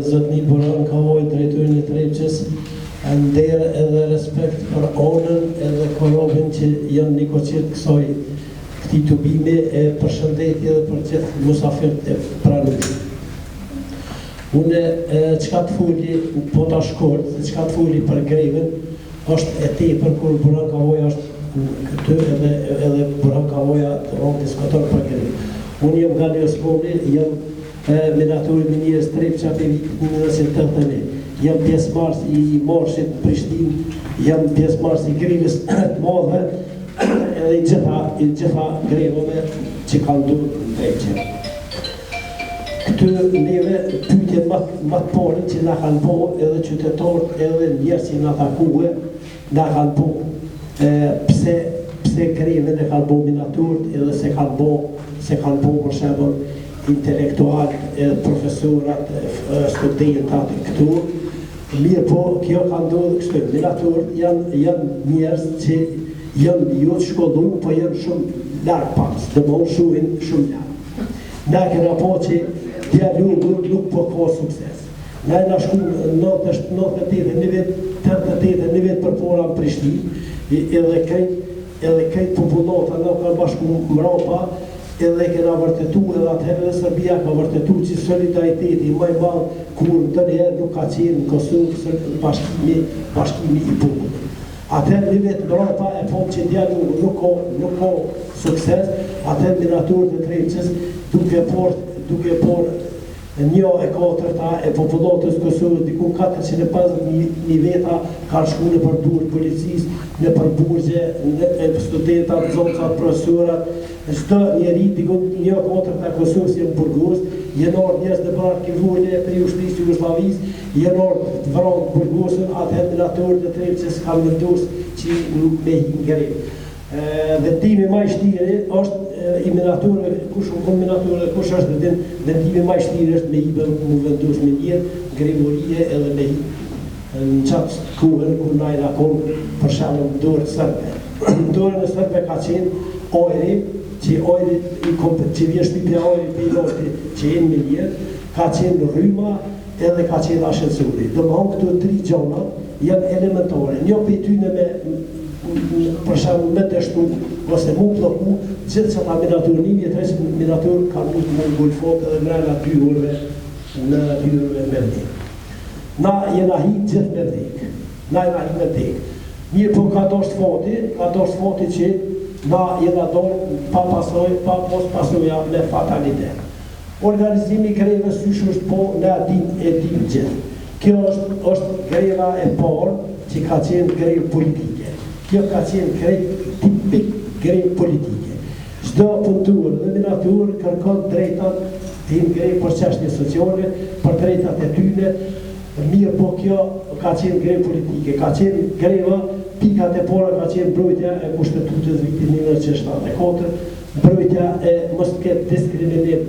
zotni Boran Kavoj, drejtorin e Trepçës, nder edhe respekt për Anën edhe kolegën që janë nikoqit këtij tubimi, e përshëndetje edhe për gjithë musafirët e pranueshëm. Unë çka të fuli, po ta shkurt, çka të fuli për grevën, është e tepër kur Boran Kavoj është këtu edhe Boran Kavoja të rronë diskutor për grevë. Unë jam nga Jugosllavia, jam minatori minierës Trepça për vitin 1981. Jam pjesëmarrës i marshit në Prishtinë, jam pjesëmarrës i grevës të madhe edhe i gjitha grevave që kanë ndodhur në Trepçë. Këtu neve pyetjen më të parë që na kanë bërë edhe qytetarët edhe njerëzit që na takuan, na kanë bërë pse grevën e kanë bërë minatorët edhe se kanë bërë për shembull intelektualët, profesorat, studentat këtu. Mirë po, kjo ka ndodhur kështu. Minatorët janë njerëz që janë jo të shkolluar, po janë shumë larg pas, domosdoshmë shohin shumë larg. Na kena po që dialogu nuk po ka sukses. Na shku 98 në vit, 88 në vit për para në Prishtinë, edhe krejt popullata në kanë bashku mrapa, edhe kena vërtetu edhe atëherë dhe Serbia ka vërtetu që solidariteti më i madh kur ndonjëherë nuk ka qenë në Kosovë bashkimi i popullit. Atëherë një vetë mbrapa e po që dialogu nuk ka sukses, atëherë minaturët e Trepçës duke por 1/4 e popullatës Kosovës, diku 450.000 veta kanë shku në për burg policisë, në për burgje, në studentat, zoncat, profesorat, çdo njeri diku 1/4 e Kosovës janë burgos, janë ardhur njerëz në barak kivurë për Shqipërisë Jugosllavisë, janë ardhur të vranë burgosën, atëherë minaturët e Trepçës kanë vendosur që me ngjerë. Dhe timi më i shtiri është i minaturëve, kush u kon minaturë, kush është vendimi më i shtiri është me i më vendos me jetë, gremorie edhe me i në qatë kohën kur najna konë për shembull dorë sërbe. Dorën e sërbe ka qenë ojri, që vjen shpipja ojri për i lofti që jenë me jetë, ka qenë rryma edhe ka qenë ashensuri. Dhe më hanë këto 3 gjona janë elementare. Një për i tyne për shembull me dështu ose mu ploku, gjithë që ta minaturënimi e treqë minaturë ka mund më ngulfot edhe mrena 2 orëve në 2 orëve me vdek. Na jena hi gjithë me vdek. Na jena hi me vdek. Mirë po ka doshtë fati që na jena dorë pa pos pasoja me fatalitet. Organizimi grevës sysh është po ne e dim gjithë. Kjo është greva e parë që ka qenë grevë politike. Kjo ka qenë tipik grevë politike. Çdo punëtor dhe minatur kërkon drejtat të jenë grevë për çështje sociale, për drejtat e tyre. Mirë po kjo ka qenë grevë politike, ka qenë greva, pikat e para ka qenë mbrojtja e kushtetutës vitit 1974, mbrojtja e mos ketë diskriminim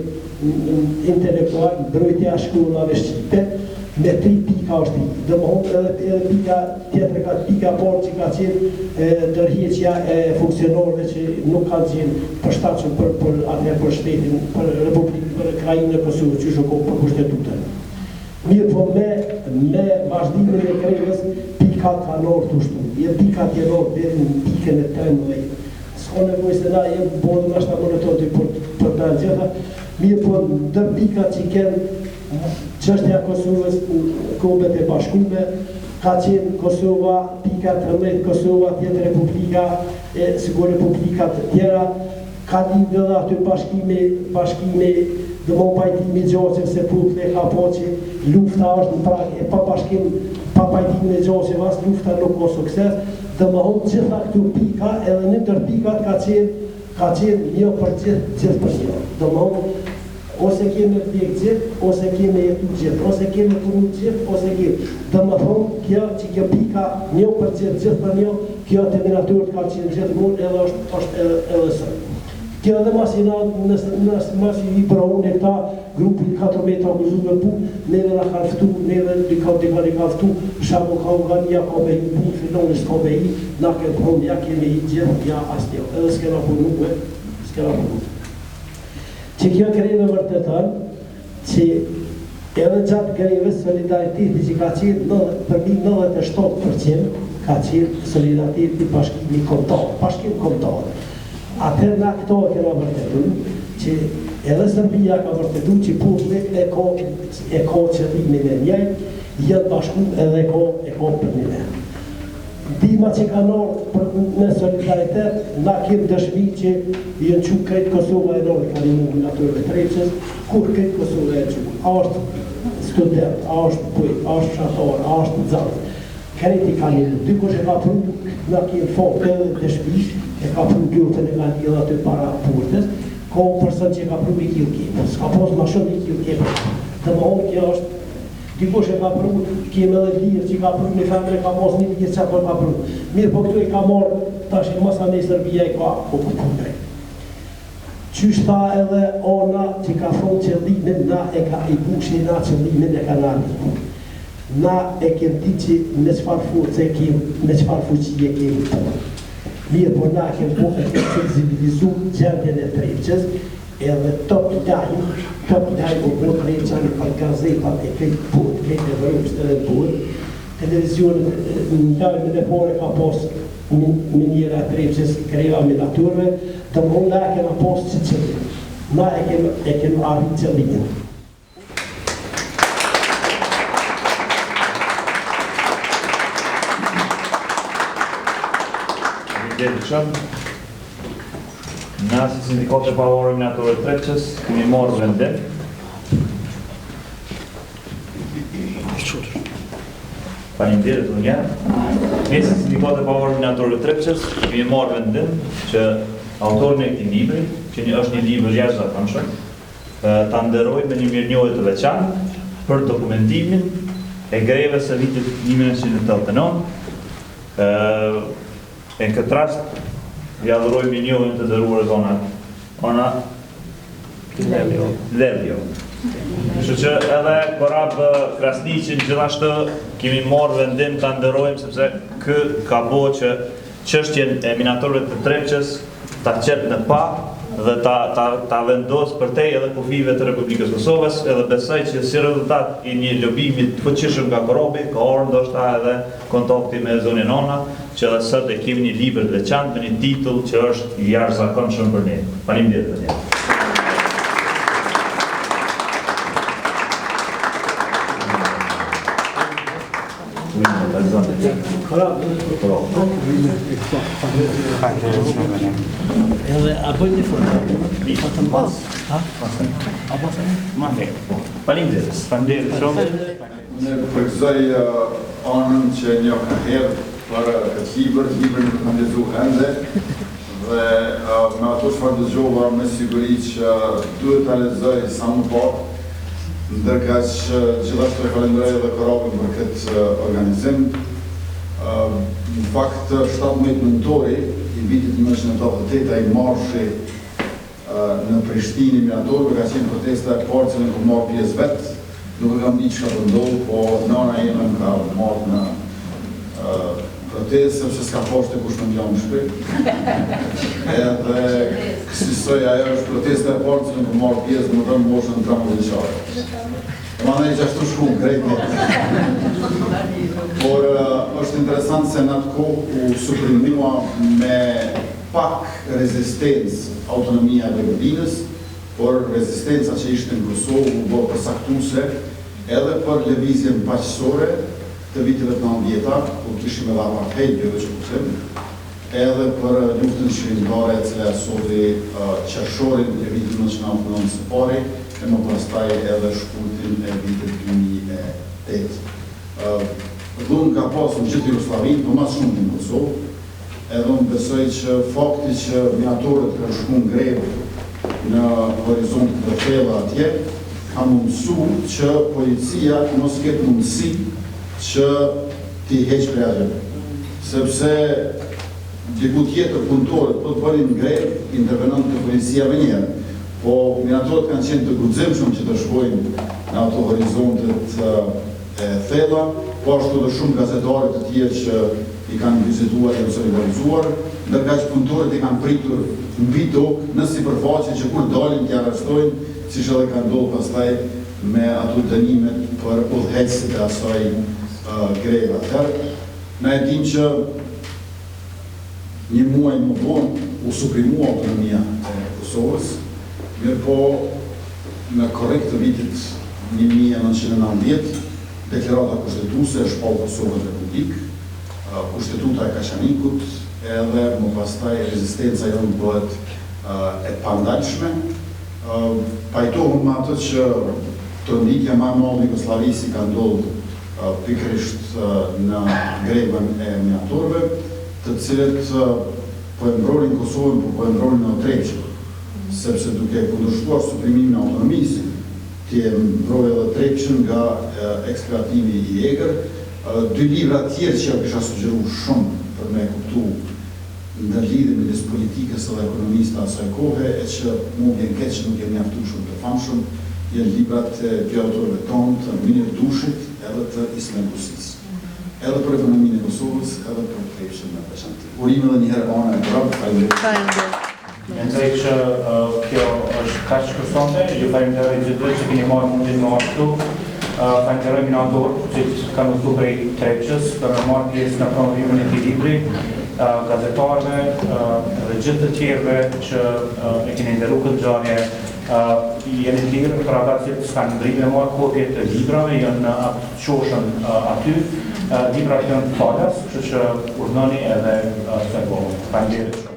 intelektual, mbrojtja e shkollave shqipe, me 3 pika është i. Dhe më honë edhe pika tjetër ka pika parë që ka qenë tërheqja e funksionarëve që nuk kanë qenë përshtatshëm për shtetin, për Republikën, për krajinë e Kosovës, që shokon për kushtetutën. Mirë po me vazhdimin e grevës, pikat kanë orë të ushtu. Pikat janë orë deri në pikën e 13. S'ka nevojë se na jemë bodë në ashtë monitoti për të gjitha. Mirë po ndër pikat që kenë çështja e Kosovës në kombet e bashkume, ka qenë Kosova, pika 13, Kosova, tjetë Republika, sigur Republika të tjera, ka lidhë edhe aty bashkimi dhe më pajtimi gjoqev se putle ka po që lufta është në prag, pa pajtimi gjoqev asë lufta nuk ka sukses, dhe më honë gjitha këtu pika, edhe në tër pikat ka qenë një për gjithë për një. Dhe më honë, ose kemi vdek gjithë, ose kemi jetu gjithë, ose kemi punu gjithë, ose kemi. Dhe më thonë, kjo pika një për gjithë për një, kjo të minaturët ka qenë gjithë mund edhe është edhe sërë. Kjo edhe mas i përhonë e këta grupi 4 metra guzume pu, neve nga kalftu, neve dika kalftu, shabu ka u gani, ja ka me i pu, filonës ka me i, na ke përhonë, ja kemi i gjithë, ja astjo, edhe s'kena punu. Që kjo greve vërtetën, që edhe gjatë grevës solidariteti që ka qenë për 97% ka qenë solidariteti bashkimi kombëtar. Atëherë na këto e kena vërtetun, që edhe Serbia ka vërtetun që populli e ka qëllimin e njëjtë, jetë bashku edhe e ka për një vend. Dima që ka nërë me solidaritet, na kemë dëshmi që jenë që krejtë Kosova e nërë ka një minaturëve Trepçës, kur krejtë Kosova e që, a është student, a është pojt, a është shatar, a është nëzarës, krejtë i ka një, dykosh e ka pru, na kemë fokë edhe dëshmi, e ka pru gjurëtën e nga një aty para portës, ka person që e ka pru me kjo kemë, s'ka posë ma shumë me kjo kemë, dhe më honë kjo është dikush e ka pru, kemë edhe lirë që ka pru një femre, ka mos një gjithë që ka pru. Mirë po këtu e ka marrë, tash e masa me Serbia e ka okupu drejt. Qysh tha edhe ona që ka thonë qëllimin, na e ka i bushi, na qëllimin e ka nani. Na e kemë di që me qëfar force e kemë, me qëfar fuqi e kemë. Mirë po na kemë po e kemë sensibilizu gjendjen e Trepçës, edhe top dajmë o bërë Trepçën për gazetat e këtë punë, këtë e vërëpës të punë. Televizionin në lajmën e pore ka posë minjera Trepçës, greva minaturëve, të më nda kena posë që qëllim. na e kem arrit qëllimin. Shemb, na si sindikate pavarur minatorë të Trepçës kemi marrë vendim Faleminderit unë jam. Ne si sindikate pavarur minatorë të Trepçës kemi marrë vendim që autorin e këtij libri, që është një libër jashtëzakonshëm, ta nderojmë me një mirënjohje të veçantë për dokumentimin e greves së vitit 1989. Në këtë rast, ja dhuroj mirënjohjen të nderuar ona Lellio. Kështu që edhe korab Krasniqin gjithashtu kemi marrë vendim ta nderojmë sepse kë ka bëu që çështjen e minatorëve të Trepçës ta qet në pa dhe ta vendos për te edhe kufive të Republikës Kosovës, edhe besoj që si rezultat i një lobimi të fuqishëm nga korobi, ka orë ndoshta edhe kontakti me zonën ona, që edhe sot e kemi një libër të veçantë me një titull që është i jashtëzakonshëm për ne. Faleminderit për ne. Edhe a bëjnë një foto? Faleminderit shumë. Unë përgëzoj anën që një ka herë për këtë libër nuk kam lexuar ende dhe me ato çfarë dëgjova me siguri që duhet ta lexoj sa më parë, ndërka që gjithashtu e falenderoj edhe korabin për këtë organizim. Në fakt, 17 nëntori i vitit 1988 i marshi në Prishtinë i minatorëve ka qenë protesta e parë që nuk marrë pjesë vetë. Nuk e kam ditë çka do ndodhë, po nana ime më ka marrë në protestë sepse s'ka poshtë kush më ngjan shpirt. Edhe kësaj ajo është protesta e parë që nuk marrë pjesë, domethënë moshën 13 vjeçare. Mandaj gjithashtu shkum krejt por është interesant se në atë kohë u suprimua me pak rezistencë autonomia e Vojvodinës, por rezistenca që ishte në Kosovë u bë përsaktuse edhe për lëvizjen paqësore të viteve të 90-ta, kur kishim edhe apartheid edhe për luftën shkrimtare e cila solli qershorin e vitit 1999 së pari e më pastaj edhe shkurtin e vitit 2008. Dhunë ka pasur në gjithë Jugoslavinë, por më shumë në Kosovë, edhe unë besoj që fakti që minatorët kanë shkuar në grevë në horizont të thella atje, ka mundësu që policia mos ketë mundësi që t'i heqë prej atyre. Sepse diku tjetër punëtorët po të bënin grevë, intervenon të policia venjerë. Po minatorët kanë qenë të guximshëm që të shkojnë në ato horizontet e thella, po ashtu dhe shumë gazetarët të tjerë që i kanë vizituar e solidarizuar, ndërka që punëtorët i kanë pritur mbi tokë në sipërfaqe që kur dalin t'ja arrestojnë, siç edhe kanë ndodhur pastaj me ato dënimet për udhëheqësit e asaj greve. Atëherë, na e dim që një muaj më vonë u suprimua autonomia e Kosovës, mirë po në korrekt të vitit 1990, deklarata kushtetuese e shpall Kosovën Republikë, kushtetuta e Kashanikut, edhe më pastaj rezistenca jonë bëhet e pandalshme. Pajtohëm me atë që tronditja më e madhe e Jugosllavisë ka ndodhur pikërisht në grevën e minatorëve, të cilët po e mbronin Kosovën, po e mbronin në Trepçë, sepse duke kundërshtuar suprimimin e autonomisë, t'je mbrojë edhe Trepçën nga eksploatimi i egër. Dy libra tjerë që kisha sugjeruar shumë për me kuptu ndërlidhjen midis politikës dhe ekonomisë të asaj kohe, e që mu vjen keq që nuk jemi mjaftueshëm të famshëm, janë librat e dy autorëve tonë të Minir Dushit edhe të Islam Kusisë. Edhe për ekonominë e Kosovës, edhe për Trepçën në veçantë. Urim edhe një herë ana e bravo, faleminderit. Mendoj që kjo është kaq kërkonte, ju falenderoj gjithë që keni marrë mundin me ashtu. Falenderoj minatorët që kanë udhëtuar prej Trepçës për të marrë pjesë në promovimin e këtij libri, gazetarëve dhe gjithë të tjerëve që e keni nderuar këtë ngjarje Jeni të lirë për ata që s'kanë ndrime marrë kopje të librave, janë qoshën aty. Librat janë falas, kështu që urdhënoni edhe se po. Faleminderit.